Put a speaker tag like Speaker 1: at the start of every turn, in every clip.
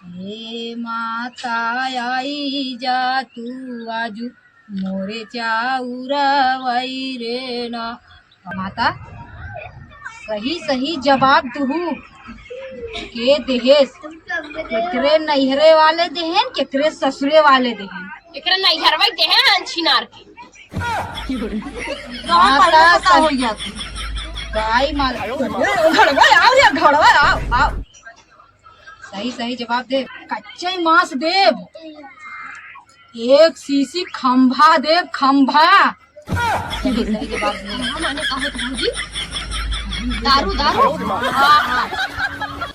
Speaker 1: हे माता आई जा तू आजू मोरे चाउरवई रे ना। माता सही सही जवाब दूँ के देहेस, केकरे नैहरे वाले देहन केकरे ससुरे वाले देहन।
Speaker 2: एकरा नैहरवा देहन छिनार के
Speaker 1: माता सही गाय माल घड़वा आओ रे घड़वा आओ सही सही जवाब दे। कच्चे मांस देव, एक सीसी खंभा देव खंभा। सही सही जवाब दे।
Speaker 2: माने कहो तो जी दारू दारू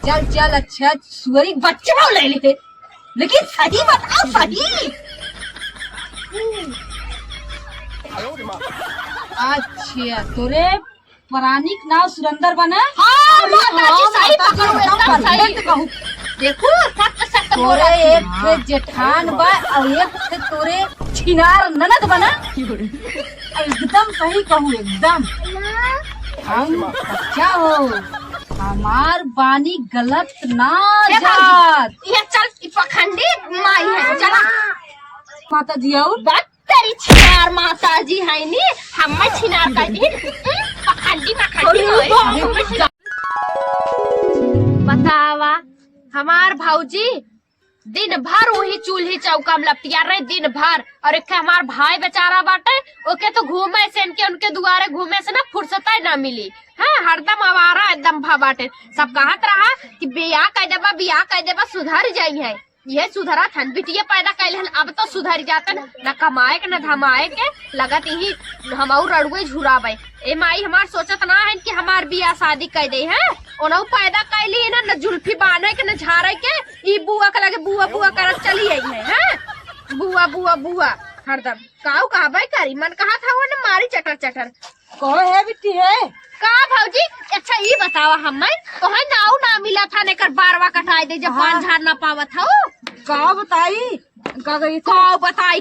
Speaker 1: चल चल अच्छा सुअरी बच्चा ले ले, लेकिन सही बताओ सही। अच्छा तोरे परानिक नाव सुरेंद्र बना।
Speaker 2: हाँ माताजी सही पकड़ो एकदम सही कहूँ। देखो सख्त सख्त
Speaker 1: तोरे एक थे जेठान बा और एक थे तोरे छिनार ननद बना। एकदम सही कहूँ एकदम। हम अच्छा हो, हमार बानी गलत ना जात।
Speaker 2: ये चल पखंडी माई है चला।
Speaker 1: माता जी और
Speaker 2: बात तेरी छिनार माता जी है नी, हम छिनार का दिन पखंडी पखंडी बतावा। हमार भाऊजी दिन भर वही चूल्ही चौका में लपटिया रहे दिन भर, और एक हमार भाई बेचारा बाटे ओके तो घूमे से इनके उनके दुआरे घूमे से ना फुर्सत ही ना मिली है। हरदम आवारा एकदम भा बाटे। सब कहत रहा कि बियाह कह देबा सुधर जाई है। ये सुधरा थन बिटिया पैदा कैलन अब तो सुधर जातन, न कमाए के न धमाए के लगत यही हम रड़ुए झुराबे। ए माई हमार सोचत ना है कि हमार बियाह शादी कर दे है, ओनहु पैदा कैली न जुल्फी बांधे के न झारे के ई बुआ के लगे बुआ बुआ करत चली आई है। बुआ बुआ बुआ हरदम काऊ कहबे करी मन कहा था वो न मारी चटर चटर
Speaker 1: कहो है बिट्टी है
Speaker 2: का भौजी। अच्छा ये बतावा हमें तो है नाव ना मिला था नेकर बारवा कटाई दे जब पान झाड़ ना पावत हो।
Speaker 1: का बताई का गई
Speaker 2: का बताई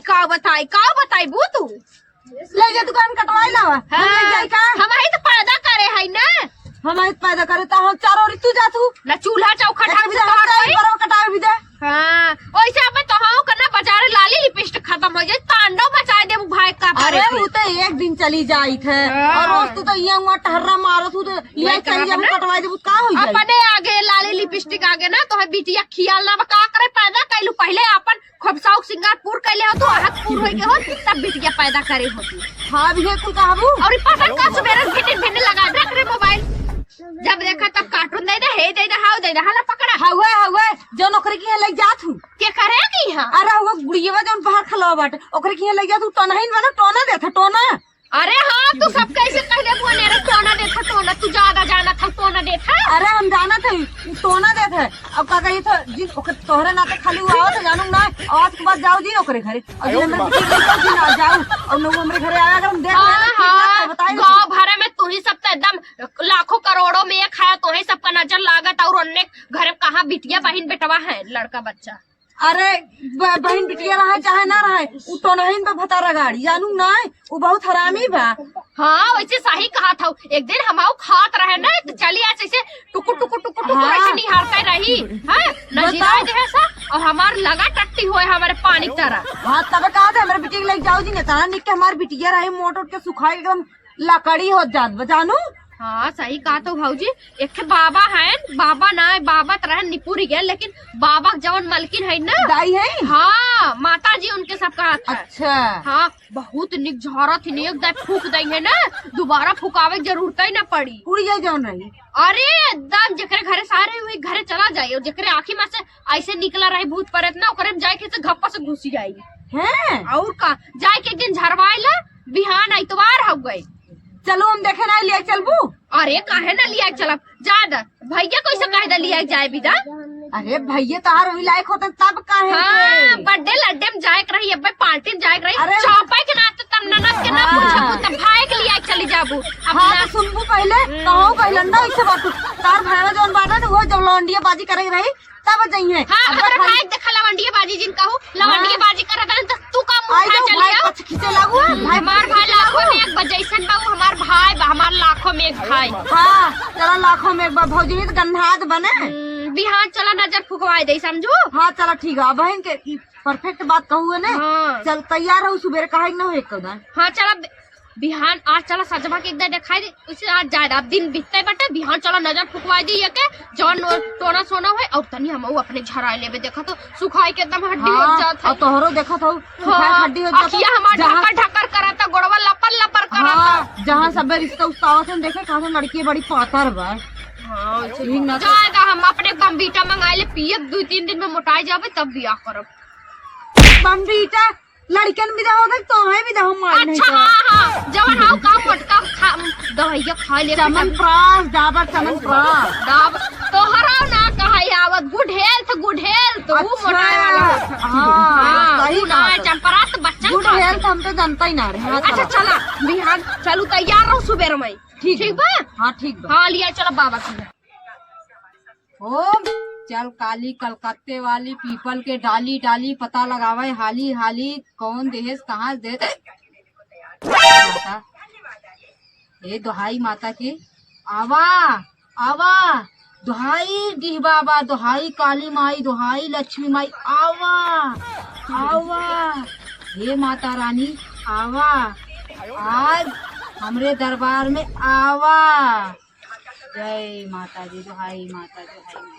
Speaker 2: बू तू
Speaker 1: ले जा दुकान कटवाई लावा।
Speaker 2: हम ही तो पैदा करे है ना,
Speaker 1: हमारे पैदा करे ता हम चारों ऋतु जातू
Speaker 2: न चूल्हा चौखट हम से
Speaker 1: कटावे भी दे।
Speaker 2: हां ओइसे अब तो हम करना बाजार लाली लिपस्टिक खत्म हो जाए तांडव मचा दे भाई का।
Speaker 1: अरे वो तो एक दिन चली जाई थे और रोज तू तो यहाँ टहर्रा मारत हूँ तो लिया चली जब कटवाई दे का हो जाए।
Speaker 2: अपने आगे लाली लिपस्टिक आगे ना तो है बिटिया खियाल ना का करे पैदा कैलू पहले अपन खबसाऊ सिंगारपुर कैले हो तो आहतपुर होई के हो तब बिटिया पैदा करे होती।
Speaker 1: हां भी है तू कहबू
Speaker 2: और पसंद का सवेरे भिन्न लगा रख रे मोबाइल जब देखा तब cartoon they they how they दे हाला पकड़ा
Speaker 1: हवे जो नौकरी की लग जात हूँ
Speaker 2: के करे की हां।
Speaker 1: अरे वो गुड़िया जो बाहर खलवा बाटे ओकरे की लग जात हूँ टोना ही वाला टोना देता टोना।
Speaker 2: अरे हाँ तू सब कैसे कहले बोले रे टोना देता टोना तू ज्यादा जाना था टोना देता।
Speaker 1: अरे हम जाना थे टोना देते अब का कही तो जी तोहरे नाते खाली हुआ हो तो जानू ना आज के बाद जाओ जी ओकरे घरे और जी हमरे जी ना जाओ और लोग हमरे घरे आया अगर हम देख
Speaker 2: हां बताइए गांव भरे में तू ही सब तो एकदम लाखों करोड़ों में एक खाया तो ही सबका नजर लागत और अन्य घर कहाँ बिटिया बहन बेटवा है लड़का बच्चा।
Speaker 1: अरे बहन बिटिया रहा चाहे ना रहे उ तो नहीं पे भतारा गाड़ी जानू ना वो बहुत हरामी बा।
Speaker 2: हाँ वैसे सही कहा था एक दिन हम खात रहे ना तो चली ऐसे टुकु टुकु टुकु टुकु ऐसे निहारते रही है नजीरा दे सा और हमार लगा टट्टी हुए हमारे पानी की तरह।
Speaker 1: हाँ तब कहा था हमारे बिटिया लेके जाओ जी नेता निक के हमारी बिटिया रहे मोटर के सुखाई एकदम लकड़ी हो जात जानू।
Speaker 2: हाँ सही कहा तो भाऊजी एक बाबा है बाबा ना बाबा तरह निपुरी गए लेकिन बाबा जवन मलकिन है ना
Speaker 1: दाई है।
Speaker 2: हाँ माता जी उनके सब कहा था।
Speaker 1: अच्छा
Speaker 2: हाँ बहुत निक झरत ही एक दाई फूक दई है ना दोबारा फुकावे की जरूरत ही ना पड़ी
Speaker 1: उड़ी जाए जौन रही।
Speaker 2: अरे एकदम जकरे घरे सारे हुए घरे चला जाये और जकरे आँखी में से ऐसे निकला रहे भूत प्रेत ना ओकरे में जाए के घप्पा से घुसी जाये
Speaker 1: है
Speaker 2: और का जाए के दिन झरवाइला बिहान इतवार हो गए।
Speaker 1: चलो हम देखे ना लिया चलबू।
Speaker 2: अरे काहे ना लिया चलब ज्यादा भैया कैसे कहे लिया जाए विदा।
Speaker 1: अरे भैया तार वही लायक होते तब काहे।
Speaker 2: हाँ बर्थडे लड्डे में जाए रही अब पार्टी में जाए रही चौपाई के नाते तब ननद के ना पूछबू तब भाई के लिए चली जाबू।
Speaker 1: हाँ तो सुनबू पहले कहूँ पहले ना ऐसे बात तार भाड़ा जौन बाटा ना वो जब लौंडिया बाजी करे रही तब जाइए।
Speaker 2: हाँ अगर भाई देखा लवंडिया बाजी जिन कहूँ लवंडिया बाजी करता है तो तू का मुंह खा चलिया
Speaker 1: खींचे लागू
Speaker 2: भाई हमार भाई लाखों में एक बजैसन बाबू हमार भाई हमार लाखों में एक भाई।
Speaker 1: हाँ चलो लाखों में एक भौजी तो गन्हाद बने
Speaker 2: बिहान चला नजर फुकवाई दे समझो।
Speaker 1: हाँ चला ठीक है बहन के परफेक्ट बात कहू है ना।
Speaker 2: हाँ।
Speaker 1: चल तैयार हो सुबह कहे न हो एक कदम।
Speaker 2: हाँ चला बिहान आज चला सजवा के एकदम दिखाई दे उसे आज ज्यादा अब दिन बीतते बटे बिहान चला नजर फुकवाई दी के जौन टोना सोना हुए और तनी हम अपने झराए लेवे देखा तो सुखाई के एकदम हड्डी हो जात है।
Speaker 1: तोहरो देखा था हड्डी हो जात
Speaker 2: है हमारा ढक्कर ढक्कर कराता गोड़वा लपर लपर कराता।
Speaker 1: जहाँ सब रिश्ता उस्तावत हम देखे कहा लड़की बड़ी पातर बा।
Speaker 2: हाँ जाएगा हम अपने बम्बीटा मंगाए ले पिए 2-3 दिन में मोटाई जावे तब बियाह करब।
Speaker 1: बम्बीटा लड़कन भी दहो तो है भी दहो मार नहीं।
Speaker 2: अच्छा हाँ जवन हाउ का मोटका दवाइया खा ले
Speaker 1: चमनप्राश डाबर चमनप्राश
Speaker 2: डाब तो हराव ना कहाई आवत गुड हेल्थ वो मोटाई वाला। हां सही ना चंपरास बच्चा
Speaker 1: गुड हेल्थ हम तो जानता ही ना रहे।
Speaker 2: अच्छा चला बिहान चलू तैयार रहो सुबह में। ठीक बा।
Speaker 1: हाँ ठीक बा।
Speaker 2: हाँ लिया चलो बाबा के
Speaker 1: ओम चल काली कलकत्ते वाली पीपल के डाली डाली पता लगावे हाली हाली कौन देश कहाँ दे माता ये दुहाई माता की आवा आवा दुहाई गिह बाबा दुहाई काली माई दुहाई लक्ष्मी माई आवा आवा हे माता रानी आवा आज हमरे दरबार में आवा। जय माता दी दुहाई माता दुहाई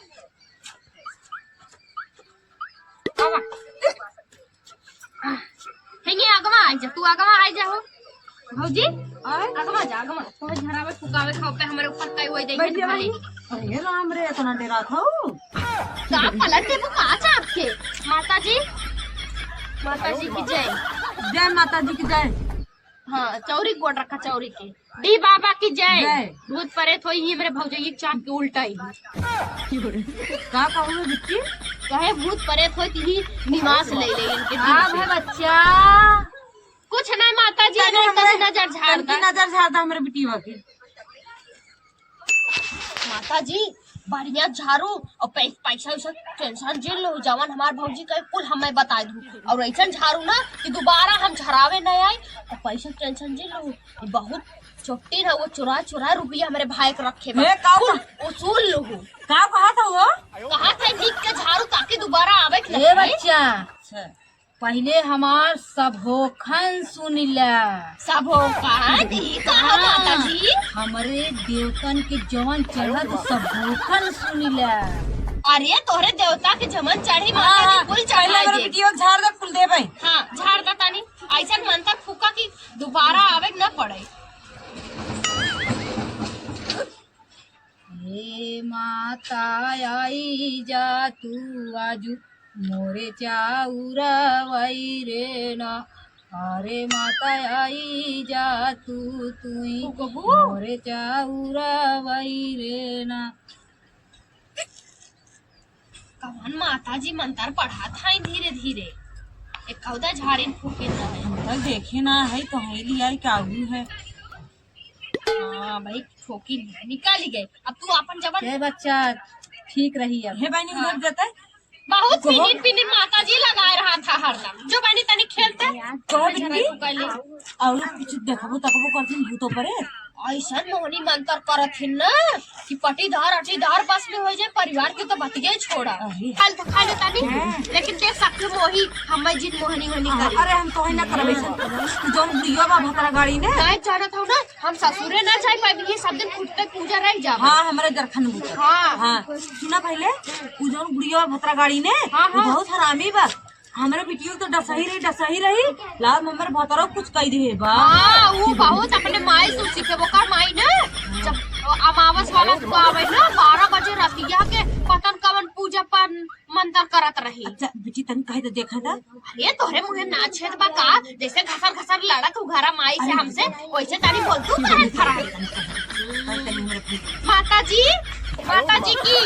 Speaker 2: आगमा आ जा तू आगमा आ जा हो भौजी आगमा जा आगमा तो झरा में फुकावे खाओ पे हमारे ऊपर कई होई देखे भाई।
Speaker 1: अरे राम रे इतना डेरा था
Speaker 2: का पलट दे का चा आपके माता जी की जय।
Speaker 1: जय माता जी की जय।
Speaker 2: हाँ चौरी गोड़ रखा चौरी के दी बाबा की जय। भूत परेत हुई ही मेरे भौजैया चाप के उल्टा ही
Speaker 1: का कहूँ बिट्टी
Speaker 2: कहे भूत परेत हुई ही निवास ले इनके
Speaker 1: है बच्चा
Speaker 2: कुछ नहीं माता जी नजर
Speaker 1: झाड़ हमारे बिटिया की।
Speaker 2: माता जी बढ़िया झाड़ू और पैसा वैसा टेंशन जेल लो जवान हमार भौजी का कुल हमें बता दू और ऐसा झाड़ू ना कि दोबारा हम झरावे न आए और पैसा टेंशन जेल लो बहुत छोटी ना वो चुरा रुपया हमारे भाई को रखे उसूल लो
Speaker 1: का कहा था वो
Speaker 2: कहा था नीक के झाड़ू ताकि दोबारा आवे
Speaker 1: के बच्चा पहले हमार सबोखन सुनिला
Speaker 2: सबोखन कहा माता जी
Speaker 1: हमरे देवतन के जवन चढ़त सबोखन सुनिला।
Speaker 2: अरे तोहरे देवता के जमन चढ़ी माता जी कुल चढ़ा दे
Speaker 1: बिटिया झाड़ दे कुल दे भाई।
Speaker 2: हां झाड़ दा तानी ऐसा मनता फूका कि दोबारा आवे न पड़े।
Speaker 1: हे माता आई जा तू आजू मोरे चाउरा वही रे ना अरे माता आई जा तुई मोरे चाउरा वही रे ना।
Speaker 2: कवन माता जी मंत्र पढ़ा था धीरे धीरे एक कौदा झाड़िन फूके ना
Speaker 1: देखे ना है तो है लिया काबू है।
Speaker 2: हाँ भाई ठोकी निकाली गए अब तू अपन जवन
Speaker 1: बच्चा ठीक रही है बहनी
Speaker 2: हाँ।
Speaker 1: घर जाता है
Speaker 2: बहुत पिनिन माता जी लगा रहा था हरदम जो बनी तनी खेलते
Speaker 1: और कुछ देखबो तकबो करथिन भूतो परे
Speaker 2: ऐसा मोहनी मंत्र करथिन ना कि पटीदार अटीदार बस में हो जाए परिवार के तो बतिये छोड़ा खाल तो खा लेता नहीं लेकिन देख सकते मोही हमें जिन मोहनी होनी करी।
Speaker 1: अरे हम तो है ना करबे जोन बुढ़िया बा भतरा गाड़ी ने
Speaker 2: नहीं जाना था ना हम ससुरे ना जाए पाए ये सब दिन कुत्ते पूजा रह जा।
Speaker 1: हां हमारे दरखन बुझ। हां सुना पहले उ जोन बुढ़िया भतरा गाड़ी ने बहुत हरामी बा हमारे बिटियो तो डसही रही लाल मम्मर भतरो कुछ कह दे बा।
Speaker 2: हां वो बहुत अपने माई से सीखे वो का माई ना जब अमावस वाला तो आवे ना 12 बजे रातिया के पतन कवन पूजा पर मंत्र करत रही।
Speaker 1: अच्छा बिटी तन कहे तो देखा था
Speaker 2: अरे तोरे मुंह ना छेद बा का जैसे घसर लड़त उ घरा माई से हमसे वैसे तारी बोल तू काहे खड़ा माता जी की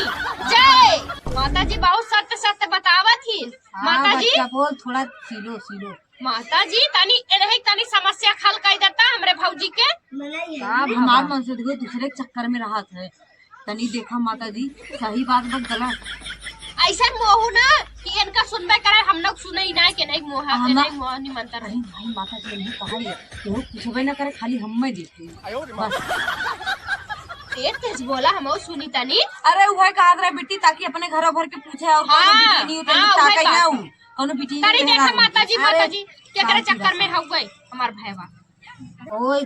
Speaker 2: जय। माता जी बहुत सत्य बतावत थी माता जी
Speaker 1: बोल थोड़ा सीलो
Speaker 2: माता जी तनी समस्या हल कर देता हमरे भौजी के
Speaker 1: हमार मन से देखो दूसरे चक्कर में रहा था तनी देखा माता जी सही बात बत गलत
Speaker 2: ऐसा मोहू ना कि इनका सुनबे करे हम लोग सुने ही ना कि नहीं मोहनी मंत्र
Speaker 1: नहीं भाई माता जी नहीं कहा है तो कुछ भी ना करे खाली हम में देखे बस
Speaker 2: एक तेज बोला हम सुनी तनी।
Speaker 3: अरे वह कहा रहा बेटी ताकि अपने घर भर के पूछे और
Speaker 2: हाँ,
Speaker 3: नहीं
Speaker 2: हाँ, वही बात।
Speaker 3: कोनो बेटी
Speaker 2: तारी देखा माताजी
Speaker 3: अरे,
Speaker 2: माताजी केकरे चक्कर में हो गई हमार भैया।
Speaker 1: ओए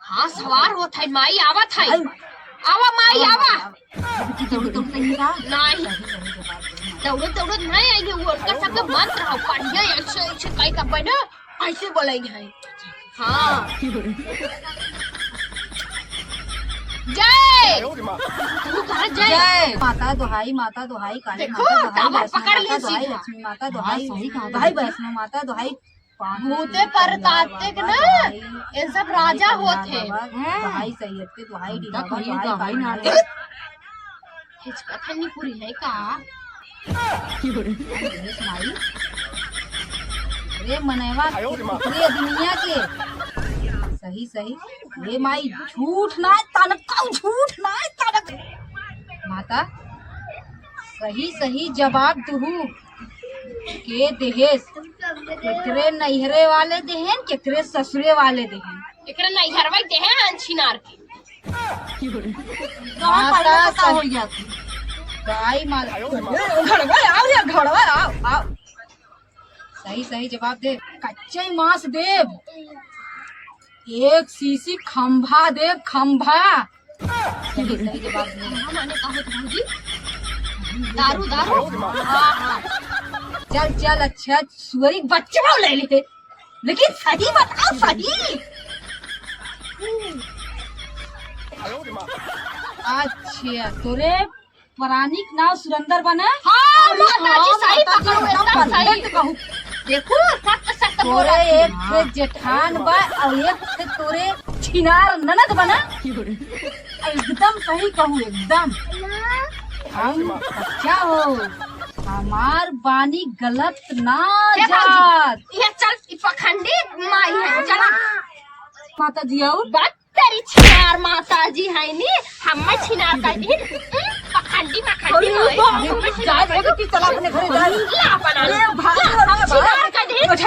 Speaker 2: हाँ सवार होत है माई आवत है। आवा माई आवा।
Speaker 1: बेटी दौड़ दौड़ नहीं का
Speaker 2: नहीं दौड़त दौड़त नहीं आई वो उनका सब मंत्र हो पढ़िए ऐसे ऐसे कई का बना ऐसे बोलेंगे है। हाँ जय तू कहा जय।
Speaker 3: जय
Speaker 1: माता दुहाई काली
Speaker 2: देखो,
Speaker 1: माता
Speaker 2: टावर पकड़ ली
Speaker 1: दुहाई
Speaker 2: सीधा।
Speaker 1: लक्ष्मी माता दुहाई दुहाई वैष्णो माता दुहाई
Speaker 2: भूते परताते के ना ये सब राजा होते।
Speaker 1: दुहाई सैयद के दुहाई डी बाबा
Speaker 3: कहीं
Speaker 1: दुहाई
Speaker 3: दवाई ना
Speaker 1: काली
Speaker 2: हिचकत नहीं पूरी है का।
Speaker 1: माई रे मनैवा पूरे दुनिया के सही सही ये माई झूठ ना तनका झूठ ना तनक माता सही सही जवाब दूँ के देहेस केकरे नैहरे वाले देहन केकरे ससुरे वाले देहन
Speaker 2: एकरे नहीं हरवाई दे हैं अंछिनार के।
Speaker 1: माता
Speaker 3: का हो जाती
Speaker 1: गाय माता घड़वा आओ रे घड़वा आओ आओ सही सही जवाब दे कच्चे मांस देव एक सीसी खंभा देव खंभा सही सही जवाब दे
Speaker 2: माने कहो तो भौजी दारू दारू। हाँ हाँ
Speaker 1: चल चल अच्छा सुअरी बच्चा ले ले लेकिन सही बताओ सही। अच्छा तोरे पौराणिक नाव सुरेंद्र बना।
Speaker 2: हाँ माताजी सही पकड़ो एकदम
Speaker 1: परफेक्ट
Speaker 2: सही।
Speaker 1: कहूँ
Speaker 2: देखो सख्त सख्त
Speaker 1: तोरे
Speaker 2: बोला।
Speaker 1: एक थे जेठान बा और एक थे तोरे छिनार ननद बना। एकदम सही कहूँ एकदम हम अच्छा हो हमार बानी गलत ना
Speaker 2: ये
Speaker 1: जात।
Speaker 2: भौजी, ये चल पखंडी माई है चला।
Speaker 1: माता जी और
Speaker 2: बात तेरी छिनार माताजी है नी हम छिनार कर दी पखंडी पखंडी माई।
Speaker 1: चला अपने घर जा
Speaker 2: ला बना
Speaker 1: भाई
Speaker 2: छिनार कर दी।